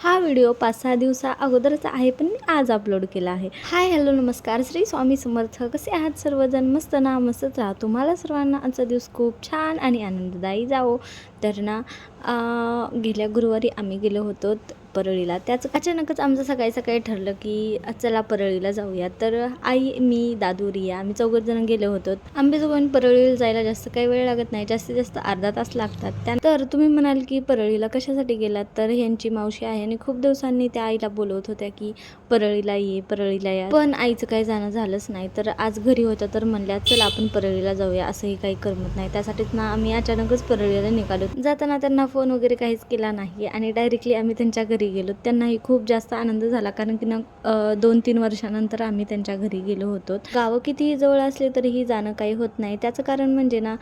हा व्हिडिओ 5-6 दिवसा अगोदरचा आहे, पण मी आज अपलोड केला आहे. हाय हॅलो नमस्कार, श्री स्वामी समर्थ. कसे आहात सर्वजण? मस्त ना? मस्तच राहा. तुम्हाला सर्वांना आजचा दिवस खूप छान आणि आनंददायी जावो. तर ना गेल्या गुरुवारी आम्ही गेलो होतो परळीला. त्याच अचानकच आमचं सकाळी सकाळी ठरलं की चला परळीला जाऊया. तर आई, मी, दादू, रिया आम्ही चौघजण गेलो होतो. अंबेजोगाईहून परळीला जायला जास्त काही वेळ लागत नाही, जास्तीत जास्त अर्धा तास लागतात. त्यानंतर तुम्ही म्हणाल की परळीला कशासाठी गेलात? तर ह्यांची मावशी आहे आणि खूप दिवसांनी त्या आईला बोलवत होत्या की परळीला ये, परळीला या. पण आईचं काही जाणं झालंच नाही. तर आज घरी होतं तर म्हणल्या चल आपण परळीला जाऊया, असंही काही करमत नाही. त्यासाठीच ना आम्ही अचानकच परळीला निघालो. जाताना त्यांना फोन वगैरे काहीच केला नाही आणि डायरेक्टली आम्ही त्यांच्या घरी गेलो. त्यांनाही खूप जास्त आनंद झाला, कारण की ना 2-3 वर्षानंतर आम्ही त्यांच्या घरी गेलो होतो. गावं कितीही जवळ असले तरीही जाणं काही होत नाही. त्याचं कारण म्हणजे ना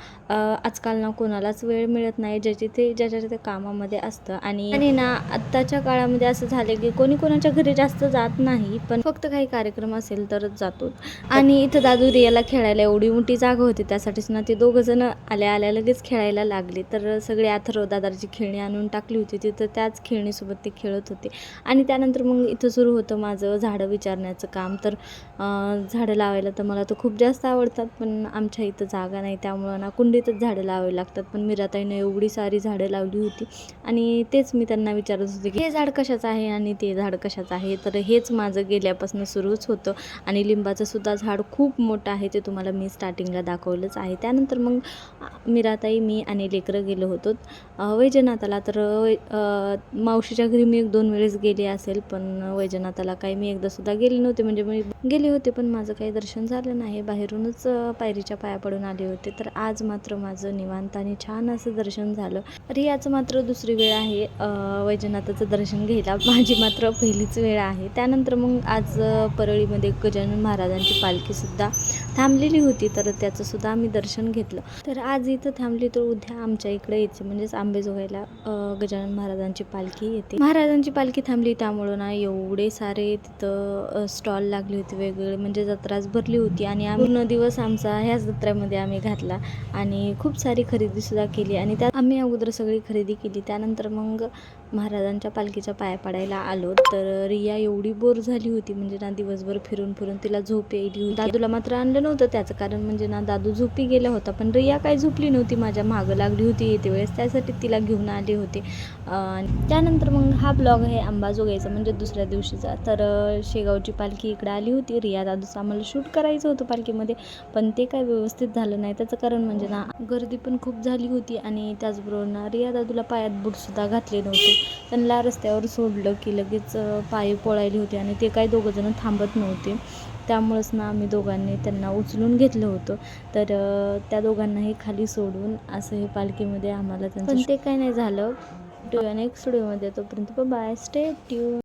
आजकाल ना कोणालाच वेळ मिळत नाही, ज्याच्या ते कामामध्ये असतं. आणि ना आत्ताच्या काळामध्ये असं झालं की कोणी कोणाच्या घरी जास्त जात नाही, पण फक्त काही कार्यक्रम असेल तरच जातो. आणि इथं दादू रियाला खेळायला एवढी मोठी जागा होती, त्यासाठीच ना ते दोघं जण आल्या लगेच खेळायला लागले. तर सगळे अथर्व दादाची खेळणी आणून टाकली होती तिथं, त्याच खेळणीसोबत ते खेळत होते. आणि त्यानंतर मग इथं सुरू होतं माझं झाडं विचारण्याचं काम. तर झाडं लावायला तर मला तर खूप जास्त आवडतात, पण आमच्या इथं जागा नाही, त्यामुळं ना कुंडीतच झाडं लावावी लागतात. पण मीराताईनं एवढी सारी झाडं लावली होती आणि तेच मी त्यांना विचारत होते की हे झाड कशाचं आहे आणि ते झाड कशाचं आहे. तर हेच माझं गेल्यापासून सुरूच होतं. आणि लिंबाचं सुद्धा झाड खूप मोठं आहे, ते तुम्हाला मी स्टार्टिंगला दाखवलंच आहे. त्यानंतर मग मीराताई, मी आणि लेकरं गेलो होतो वैजनाथाला. तर मावशीच्या घरी मी 1-2 वेळेस गेले असेल, पण वैजनाथाला काही मी एकदासुद्धा गेले नव्हते. म्हणजे मी गेले होते पण माझं काही दर्शन झालं नाही, बाहेरूनच पायरीच्या पाया पडून आले होते. तर आज मात्र माझं निवांत आणि छान असं दर्शन झालं. रियाचं मात्र दुसरी वेळ आहे वैजनाथाचं दर्शन घ्यायला, माझी मात्र पहिलीच वेळ आहे. त्यानंतर मग आज परळीमध्ये गजानन महाराजांची पालखीसुद्धा थांबलेली होती, तर त्याचंसुद्धा आम्ही दर्शन घेतलं. तर आज इथं थांबली तर उद्या आमच्या इकडे यायचे, म्हणजेच अंबेजोगाईला गजानन महाराजांची पालखी येते. महाराजांची पालखी थांबली त्यामुळं ना एवढे सारे तिथं स्टॉल लागले होते वेगवेगळे, म्हणजे जत्राच भरली होती. आणि पूर्ण दिवस आमचा ह्याच जत्रेमध्ये आम्ही घातला आणि खूप सारी खरेदीसुद्धा केली. आणि त्यात आम्ही अगोदर सगळी खरेदी केली. त्यानंतर मग महाराजांच्या पालखीच्या पाया पडायला आलो. तर रिया एवढी बोर झाली होती, म्हणजे ना दिवसभर फिरून फिरून तिला झोप यायली होती. दादूला मात्र आणलं नव्हतं, त्याचं कारण म्हणजे ना दादू झोपी गेला होता, पण रिया काही झोपली नव्हती, माझ्या मागं लागली होती येते वेळेस, त्यासाठी तिला घेऊन आले होते. त्यानंतर मग हा ब्लॉग आहे अंबाजोगाईचा, म्हणजे दुसऱ्या दिवशीचा. तर शेगावची पालखी इकडे आली होती. रिया दादूचं आम्हाला शूट करायचं होतं पालखीमध्ये, पण ते काय व्यवस्थित झालं नाही. त्याचं कारण म्हणजे ना गर्दी पण खूप झाली होती आणि त्याचबरोबर ना रिया दादूला पायात बूटसुद्धा घातले नव्हते. त्यांना रस्त्यावर सोडलं की लगेच पाय पोळायले होते आणि ते काही दोघंजणं थांबत नव्हते. त्यामुळंच ना आम्ही दोघांनी त्यांना उचलून घेतलं होतं. तर त्या दोघांनाही खाली सोडून असं हे पालखीमध्ये आम्हाला त्यांचं, पण ते काही नाही झालं. नेक्स्ट व्हिडिओमध्ये, तोपर्यंत बाय, स्टे ट्यून.